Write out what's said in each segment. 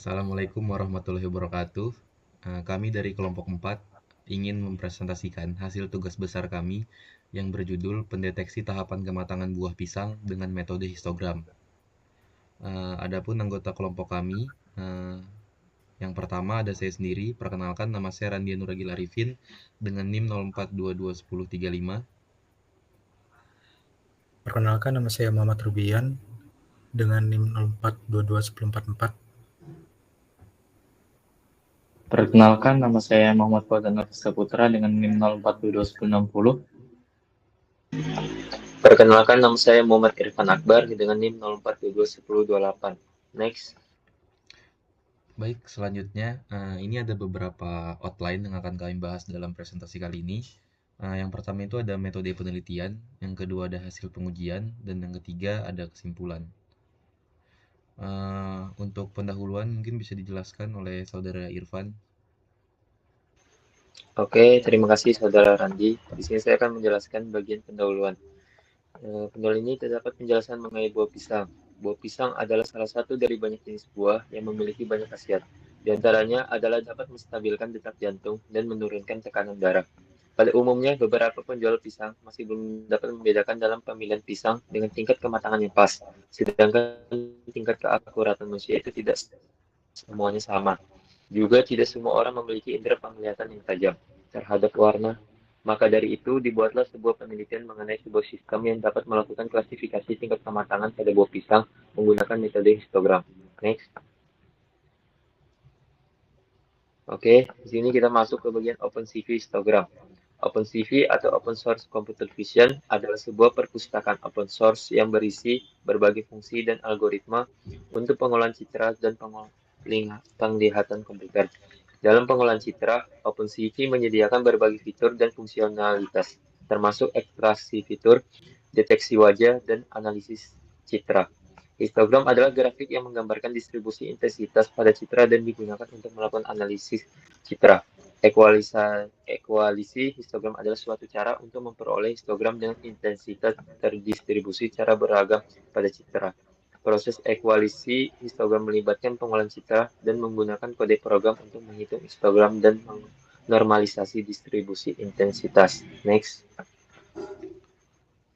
Assalamualaikum warahmatullahi wabarakatuh. Kami dari kelompok 4 ingin mempresentasikan hasil tugas besar kami yang berjudul pendeteksi tahapan kematangan buah pisang dengan metode histogram. Adapun anggota kelompok kami, yang pertama ada saya sendiri. Perkenalkan, nama saya Randia Nuragil Arifin dengan NIM 04221035. Perkenalkan, nama saya Muhammad Rubian dengan NIM 04221044. Perkenalkan, nama saya Muhammad Fauzan Nafisa Putra dengan NIM 04221060. Perkenalkan, nama saya Muhammad Irfan Akbar dengan NIM 04221028. Next. Baik, selanjutnya ini ada beberapa outline yang akan kami bahas dalam presentasi kali ini. Yang pertama itu ada metode penelitian, yang kedua ada hasil pengujian, dan yang ketiga ada kesimpulan. Untuk pendahuluan mungkin bisa dijelaskan oleh saudara Irfan. Oke, terima kasih Saudara Randi. Di sini saya akan menjelaskan bagian pendahuluan. Pendahuluan ini terdapat penjelasan mengenai buah pisang. Buah pisang adalah salah satu dari banyak jenis buah yang memiliki banyak khasiat. Di antaranya adalah dapat menstabilkan detak jantung dan menurunkan tekanan darah. Pada umumnya, beberapa penjual pisang masih belum dapat membedakan dalam pemilihan pisang dengan tingkat kematangan yang pas, sedangkan tingkat keakuratan manusia itu tidak semuanya sama. Juga tidak semua orang memiliki indera penglihatan yang tajam terhadap warna. Maka dari itu, dibuatlah sebuah penelitian mengenai sebuah sistem yang dapat melakukan klasifikasi tingkat kematangan pada buah pisang menggunakan metode histogram. Next. Oke, di sini kita masuk ke bagian OpenCV histogram. OpenCV atau Open Source Computer Vision adalah sebuah perpustakaan open source yang berisi berbagai fungsi dan algoritma untuk pengolahan citra dan penglihatan komputer. Dalam pengolahan citra, OpenCV menyediakan berbagai fitur dan fungsionalitas, termasuk ekstraksi fitur, deteksi wajah, dan analisis citra. Histogram adalah grafik yang menggambarkan distribusi intensitas pada citra dan digunakan untuk melakukan analisis citra. Ekualisi histogram adalah suatu cara untuk memperoleh histogram dengan intensitas terdistribusi secara beragam pada citra. Proses ekualisi histogram melibatkan pengolahan citra dan menggunakan kode program untuk menghitung histogram dan menormalisasi distribusi intensitas. Next.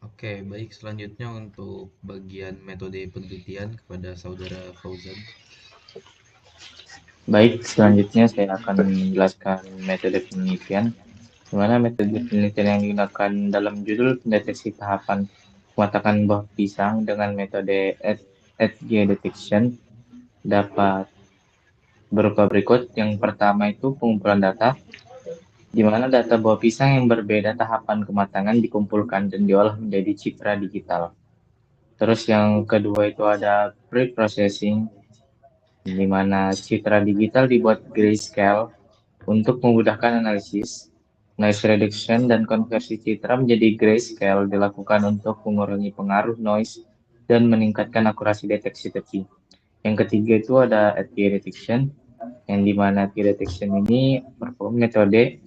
Oke, baik, selanjutnya untuk bagian metode penelitian kepada saudara Fauzan. Baik, selanjutnya saya akan menjelaskan metode penelitian. Di mana metode penelitian yang digunakan dalam judul pendeteksi tahapan kematangan buah pisang dengan metode EDG detection dapat berupa berikut. Yang pertama itu pengumpulan data, di mana data buah pisang yang berbeda tahapan kematangan dikumpulkan dan diolah menjadi citra digital. Terus yang kedua itu ada pre-processing, di mana citra digital dibuat grayscale untuk memudahkan analisis. Noise reduction dan konversi citra menjadi grayscale dilakukan untuk mengurangi pengaruh noise dan meningkatkan akurasi deteksi tepi. Yang ketiga itu ada EDG detection, yang dimana EDG detection ini perform metode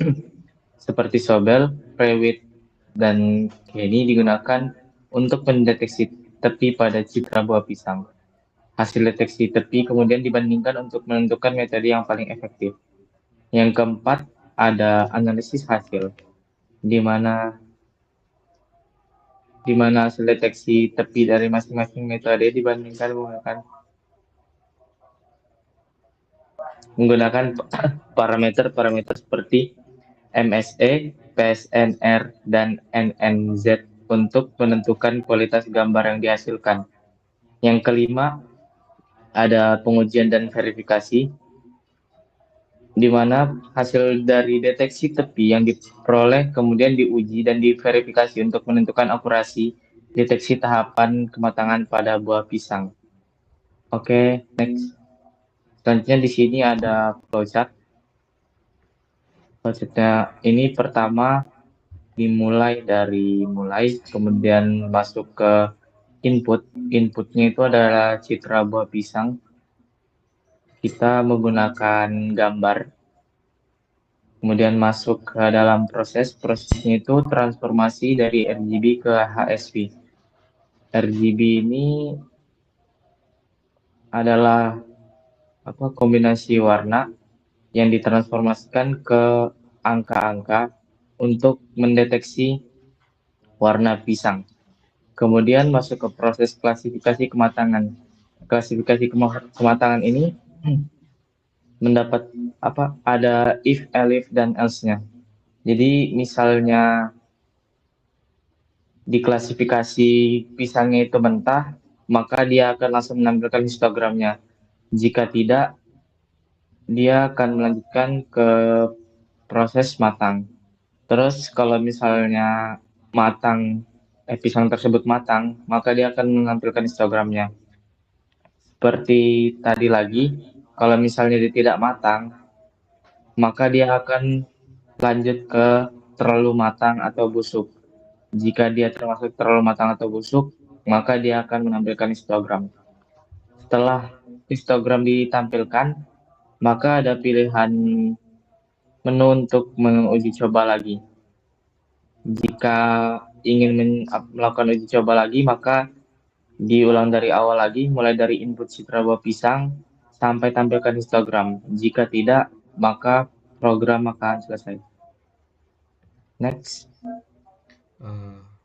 seperti Sobel, Prewitt, dan Kenny digunakan untuk mendeteksi tepi pada citra buah pisang. Hasil deteksi tepi kemudian dibandingkan untuk menentukan metode yang paling efektif. Yang keempat ada analisis hasil, di mana hasil deteksi tepi dari masing-masing metode dibandingkan menggunakan parameter seperti MSE, PSNR, dan NNZ untuk menentukan kualitas gambar yang dihasilkan. Yang kelima, ada pengujian dan verifikasi, di mana hasil dari deteksi tepi yang diperoleh kemudian diuji dan diverifikasi untuk menentukan akurasi deteksi tahapan kematangan pada buah pisang. Oke, next. Selanjutnya di sini ada flowchart. Flowchartnya ini pertama dimulai dari kemudian masuk ke input. Inputnya itu adalah citra buah pisang. Kita menggunakan gambar, kemudian masuk ke dalam prosesnya itu transformasi dari RGB ke HSV. RGB ini adalah kombinasi warna yang ditransformasikan ke angka-angka untuk mendeteksi warna pisang. Kemudian masuk ke proses klasifikasi kematangan. Klasifikasi kematangan ini mendapat ada if, elif, dan else-nya. Jadi misalnya di klasifikasi pisangnya itu mentah, maka dia akan langsung menampilkan histogramnya. Jika tidak, dia akan melanjutkan ke proses matang. Terus kalau misalnya pisang tersebut matang, maka dia akan menampilkan histogramnya. Seperti tadi lagi, kalau misalnya dia tidak matang, maka dia akan lanjut ke terlalu matang atau busuk. Jika dia termasuk terlalu matang atau busuk, maka dia akan menampilkan histogram. Setelah histogram ditampilkan, maka ada pilihan menu untuk menguji coba lagi. Jika ingin melakukan uji coba lagi, maka diulang dari awal lagi, mulai dari input citra buah pisang sampai tampilkan histogram. Jika tidak, maka program akan selesai. Next.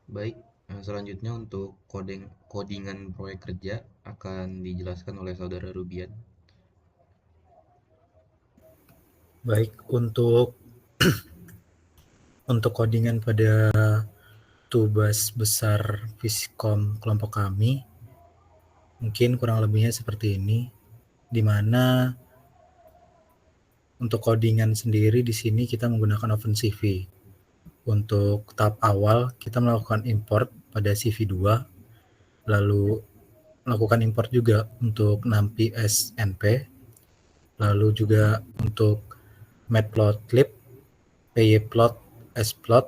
Baik, selanjutnya untuk codingan proyek kerja akan dijelaskan oleh saudara Rubian. Baik, untuk codingan pada tugas besar Fiskom kelompok kami, mungkin kurang lebihnya seperti ini, di mana untuk codingan sendiri di sini kita menggunakan OpenCV. Untuk tahap awal kita melakukan import pada CV2, lalu melakukan import juga untuk NumPy SNP, lalu juga untuk Matplotlib, pyplot, splot,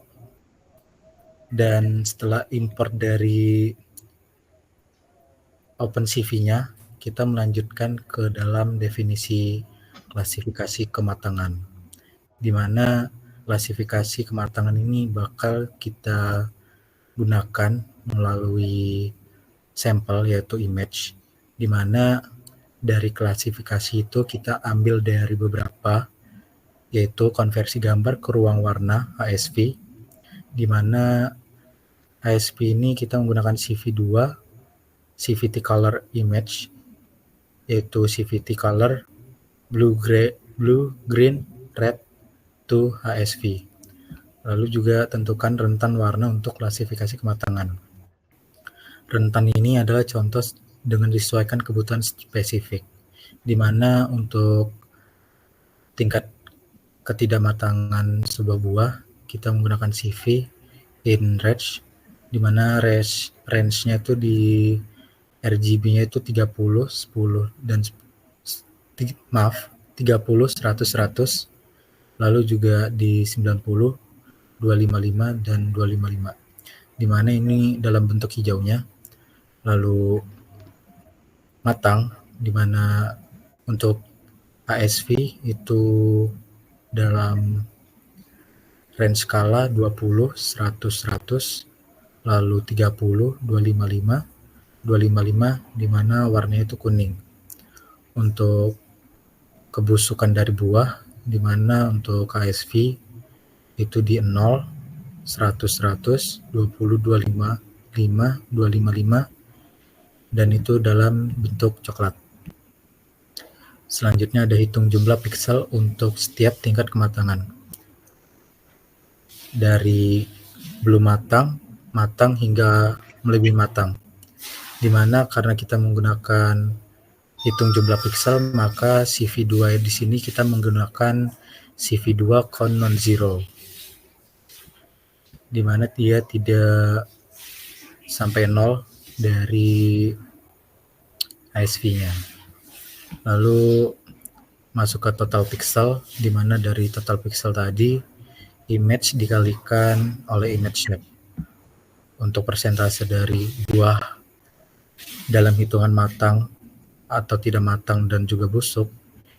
dan setelah import dari OpenCV-nya, kita melanjutkan ke dalam definisi klasifikasi kematangan, di mana klasifikasi kematangan ini bakal kita gunakan melalui sampel yaitu image, di mana dari klasifikasi itu kita ambil dari beberapa, yaitu konversi gambar ke ruang warna HSV, di mana HSV ini kita menggunakan CV2, CVT color image, yaitu CVT color blue, green, red to HSV. Lalu juga tentukan rentan warna untuk klasifikasi kematangan. Rentan ini adalah contoh dengan disesuaikan kebutuhan spesifik, di mana untuk tingkat ketidakmatangan sebuah buah kita menggunakan CV in range, di mana range-nya itu di RGB-nya itu 30, 10 dan 30, 100, 100, lalu juga di 90, 255 dan 255, di mana ini dalam bentuk hijaunya. Lalu matang, di mana untuk ASV itu dalam range skala 20, 100, 100, lalu 30, 255, 255, di mana warnanya itu kuning. Untuk kebusukan dari buah, di mana untuk ASV itu di 0, 100, 100, 20, 25, 5, 255, dan itu dalam bentuk coklat. Selanjutnya ada hitung jumlah piksel untuk setiap tingkat kematangan. Dari belum matang, matang hingga melebihi matang. Di mana karena kita menggunakan hitung jumlah piksel, maka CV2 di sini kita menggunakan CV2 count non-zero, di mana dia tidak sampai 0 dari ASV-nya. Lalu masuk ke total pixel, di mana dari total pixel tadi image dikalikan oleh image shape. Untuk persentase dari buah dalam hitungan matang atau tidak matang dan juga busuk,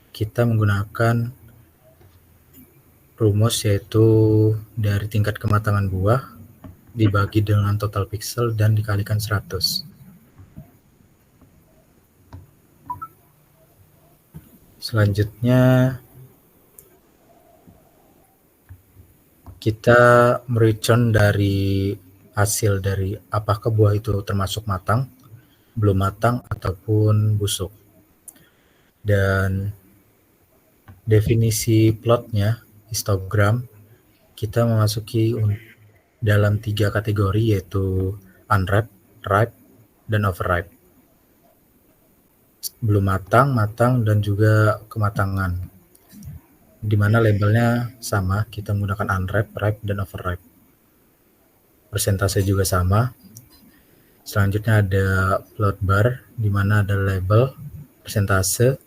kita menggunakan rumus yaitu dari tingkat kematangan buah dibagi dengan total pixel dan dikalikan 100. Selanjutnya kita mereturn dari hasil dari apakah buah itu termasuk matang, belum matang, ataupun busuk. Dan definisi plotnya, histogram, kita memasuki dalam 3 kategori, yaitu unripe, ripe, dan overripe. Belum matang, matang, dan juga kematangan. Di mana labelnya sama, kita menggunakan unripe, ripe, dan overripe. Persentase juga sama. Selanjutnya ada plot bar, di mana ada label, persentase,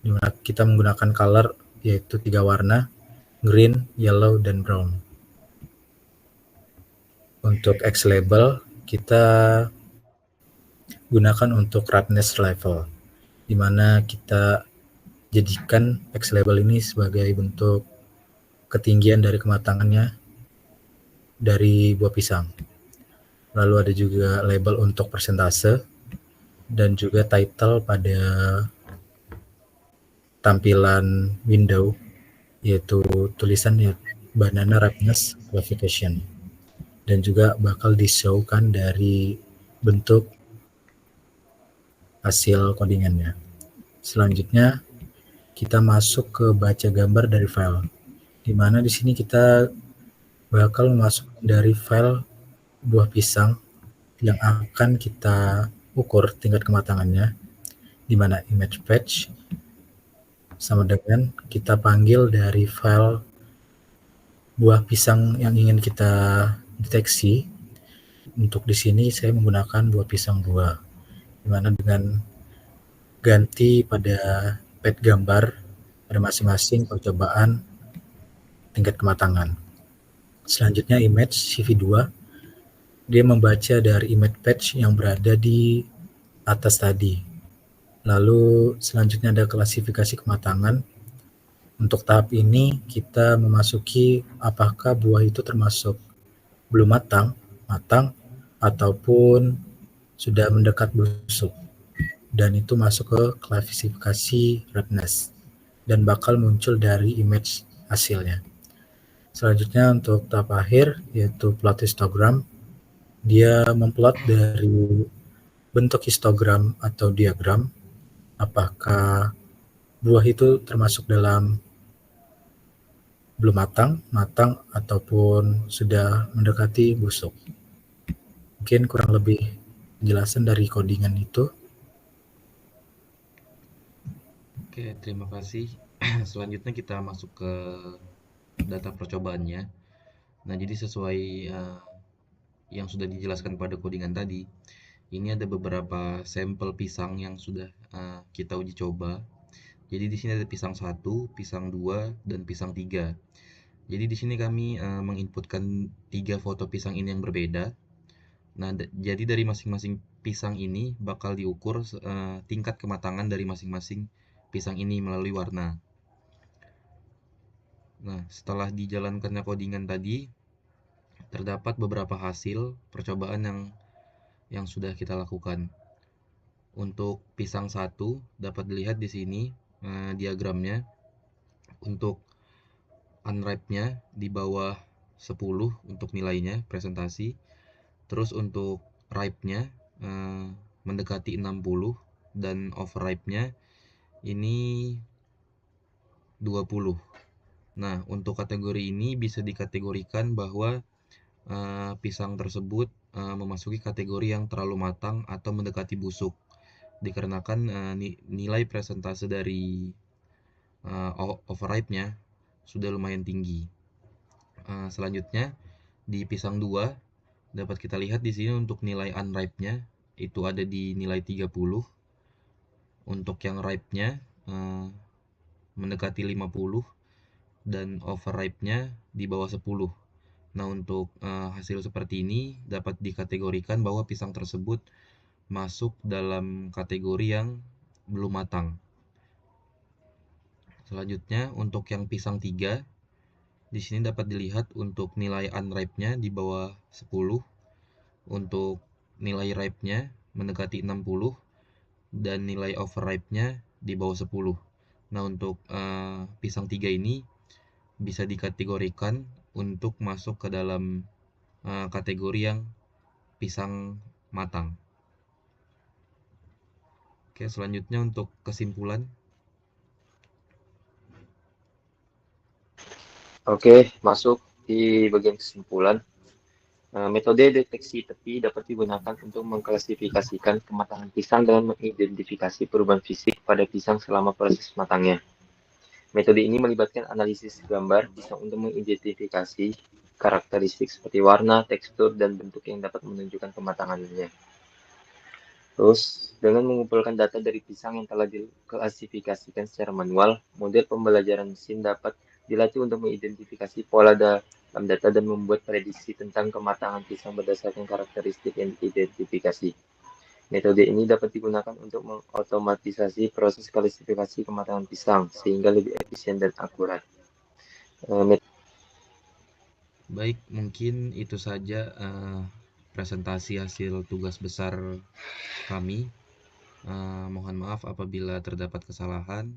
di mana kita menggunakan color, yaitu 3 warna, green, yellow, dan brown. Untuk X label, kita gunakan untuk ripeness level, di mana kita jadikan X label ini sebagai bentuk ketinggian dari kematangannya dari buah pisang. Lalu ada juga label untuk persentase dan juga title pada tampilan window, yaitu tulisan banana ripeness qualification, dan juga bakal di-show-kan dari bentuk hasil codingannya. Selanjutnya kita masuk ke baca gambar dari file, di mana di sini kita bakal masuk dari file buah pisang yang akan kita ukur tingkat kematangannya, di mana image patch sama dengan kita panggil dari file buah pisang yang ingin kita deteksi. Untuk di sini saya menggunakan buah pisang 2, di mana dengan ganti pada pad gambar pada masing-masing percobaan tingkat kematangan. Selanjutnya image CV2, dia membaca dari image patch yang berada di atas tadi. Lalu selanjutnya ada klasifikasi kematangan. Untuk tahap ini kita memasuki apakah buah itu termasuk belum matang, matang, ataupun sudah mendekat busuk. Dan itu masuk ke klasifikasi ripeness dan bakal muncul dari image hasilnya. Selanjutnya untuk tahap akhir, yaitu plot histogram. Dia memplot dari bentuk histogram atau diagram apakah buah itu termasuk dalam belum matang, matang, ataupun sudah mendekati busuk. Mungkin kurang lebih penjelasan dari codingan itu. Oke, terima kasih. Selanjutnya kita masuk ke data percobaannya. Nah, jadi sesuai yang sudah dijelaskan pada codingan tadi, ini ada beberapa sampel pisang yang sudah kita uji coba. Jadi di sini ada pisang 1, pisang 2, dan pisang 3. Jadi di sini kami menginputkan 3 foto pisang ini yang berbeda. Nah, jadi dari masing-masing pisang ini bakal diukur tingkat kematangan dari masing-masing pisang ini melalui warna. Nah, setelah dijalankannya codingan tadi, terdapat beberapa hasil percobaan yang sudah kita lakukan. Untuk pisang 1 dapat dilihat di sini diagramnya. Untuk unripe-nya di bawah 10 untuk nilainya presentasi. Terus untuk ripe-nya mendekati 60 dan overripe-nya ini 20. Nah, untuk kategori ini bisa dikategorikan bahwa pisang tersebut memasuki kategori yang terlalu matang atau mendekati busuk, dikarenakan nilai presentase dari overripe-nya sudah lumayan tinggi. Selanjutnya di pisang 2 dapat kita lihat di sini untuk nilai unripe-nya itu ada di nilai 30. Untuk yang ripe-nya mendekati 50 dan overripe-nya di bawah 10. Nah, untuk hasil seperti ini dapat dikategorikan bahwa pisang tersebut masuk dalam kategori yang belum matang. Selanjutnya untuk yang pisang 3, di sini dapat dilihat untuk nilai unripe-nya di bawah 10, untuk nilai ripe-nya mendekati 60 dan nilai overripe-nya di bawah 10. Nah, untuk pisang 3 ini bisa dikategorikan untuk masuk ke dalam kategori yang pisang matang. Oke, selanjutnya untuk kesimpulan. Oke, masuk di bagian kesimpulan. Metode deteksi tepi dapat digunakan untuk mengklasifikasikan kematangan pisang dan mengidentifikasi perubahan fisik pada pisang selama proses matangnya. Metode ini melibatkan analisis gambar pisang untuk mengidentifikasi karakteristik seperti warna, tekstur, dan bentuk yang dapat menunjukkan kematangannya. Terus, dengan mengumpulkan data dari pisang yang telah diklasifikasikan secara manual, model pembelajaran mesin dapat dilatih untuk mengidentifikasi pola dalam data dan membuat prediksi tentang kematangan pisang berdasarkan karakteristik yang diidentifikasi. Metode ini dapat digunakan untuk mengotomatisasi proses klasifikasi kematangan pisang sehingga lebih efisien dan akurat. Baik, mungkin itu saja presentasi hasil tugas besar kami. Mohon maaf apabila terdapat kesalahan.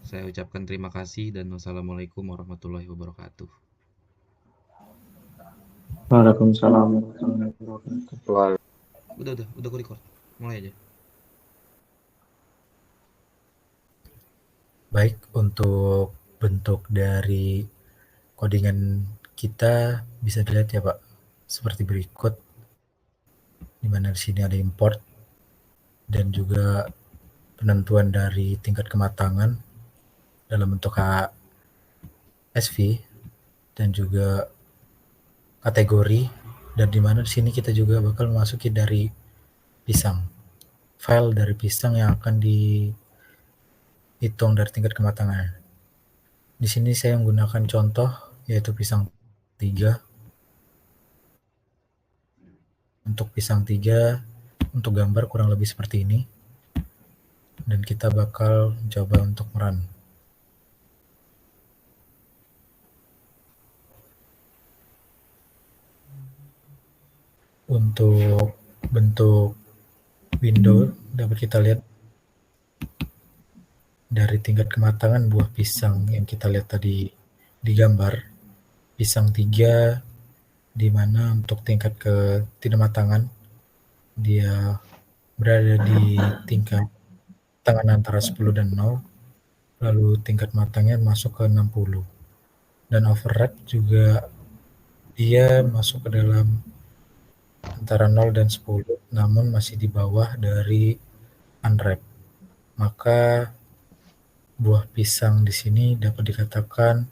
Saya ucapkan terima kasih dan wassalamualaikum warahmatullahi wabarakatuh. Waalaikumsalam warahmatullahi wabarakatuh. Udah aku record. Mulai aja. Baik, untuk bentuk dari codingan kita bisa dilihat ya Pak, seperti berikut. Di mana di sini ada import dan juga penentuan dari tingkat kematangan dalam bentuk HSV dan juga kategori, dan di mana di sini kita juga bakal memasuki dari pisang, file dari pisang yang akan dihitung dari tingkat kematangan. Di sini saya menggunakan contoh yaitu pisang 3. Untuk pisang 3 untuk gambar kurang lebih seperti ini, dan kita bakal coba untuk run. Untuk bentuk window dapat kita lihat dari tingkat kematangan buah pisang yang kita lihat tadi di gambar, pisang 3, di mana untuk tingkat ketidakmatangan dia berada di tingkat tangan antara 10 dan 0, lalu tingkat matangnya masuk ke 60, dan overripe juga dia masuk ke dalam antara 0 dan 10, namun masih di bawah dari unripe. Maka buah pisang di sini dapat dikatakan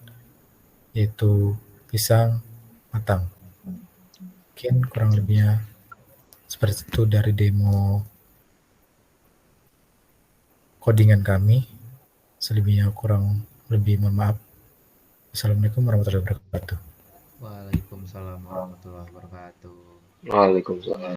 yaitu pisang matang. Mungkin kurang lebihnya seperti itu dari demo codingan kami. Selebihnya kurang lebih mohon maaf. Assalamualaikum warahmatullahi wabarakatuh. Waalaikumsalam warahmatullahi wabarakatuh. Waalaikumsalam.